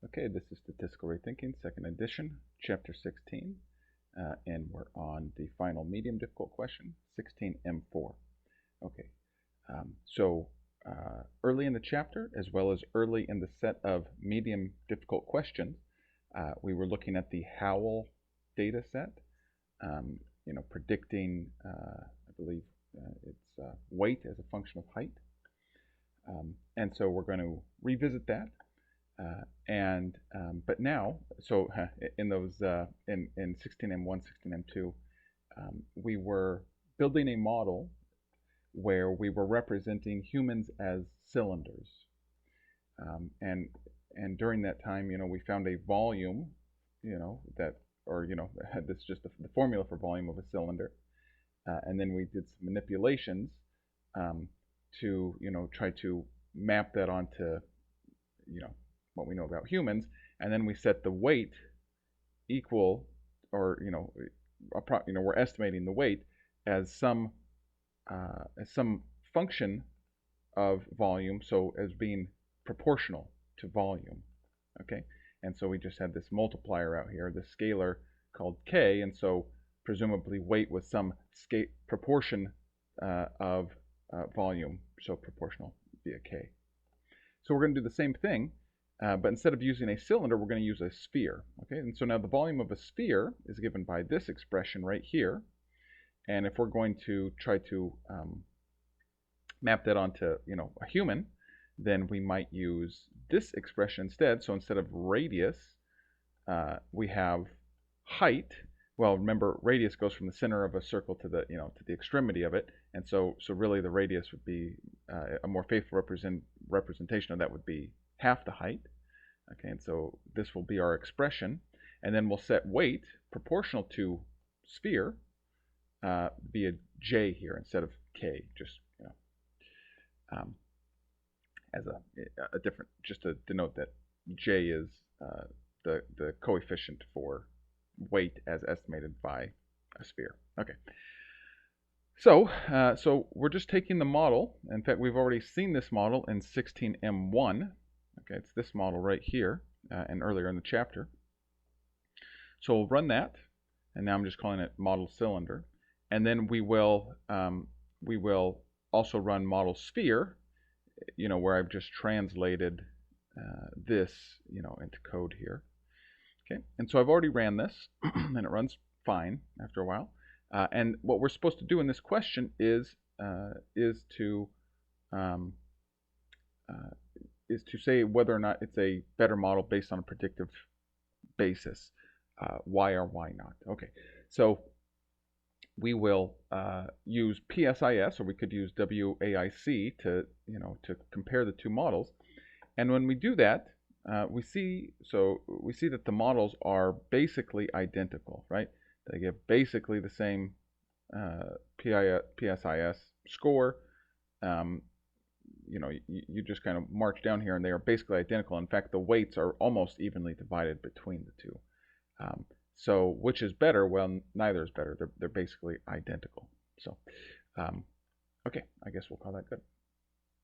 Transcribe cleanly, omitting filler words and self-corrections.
Okay, this is Statistical Rethinking, second edition, chapter 16, and we're on the final medium difficult question, 16M4. Okay, early in the chapter, as well as early in the set of medium difficult questions, we were looking at the Howell data set, predicting, I believe it's weight as a function of height. And so we're going to revisit that. But now, so in those in 16M1, 16M2, we were building a model where we were representing humans as cylinders, and during that time, we found a volume, this is just the formula for volume of a cylinder, and then we did some manipulations to try to map that onto what we know about humans, and then we set the weight equal, or we're estimating the weight as some function of volume, so as being proportional to volume. Okay, and so we just had this multiplier out here, this scalar called k, and so presumably weight was some proportion of volume, so proportional via k. So we're going to do the same thing. But instead of using a cylinder, we're going to use a sphere. Okay, and so now the volume of a sphere is given by this expression right here. And if we're going to try to map that onto a human, then we might use this expression instead. So instead of radius, we have height. Well, remember, radius goes from the center of a circle to the to the extremity of it, and so really the radius would be a more faithful representation of that would be half the height. Okay, and so this will be our expression, and then we'll set weight proportional to sphere via j here instead of k, just as a different, just to denote that j is the coefficient for weight as estimated by a sphere. Okay. So we're just taking the model. In fact, we've already seen this model in 16M1. Okay, it's this model right here, and earlier in the chapter. So we'll run that, and now I'm just calling it model cylinder. And then we will also run model sphere, where I've just translated this, into code here. Okay, and so I've already ran this, and it runs fine after a while. And what we're supposed to do in this question is to say whether or not it's a better model based on a predictive basis, why or why not. Okay, so we will use PSIS, or we could use WAIC to compare the two models. And when we do that, we see that the models are basically identical, right? They give basically the same PSIS score. You just kind of march down here, and they are basically identical. In fact, the weights are almost evenly divided between the two. So which is better? Well, neither is better. They're basically identical. So, okay, I guess we'll call that good.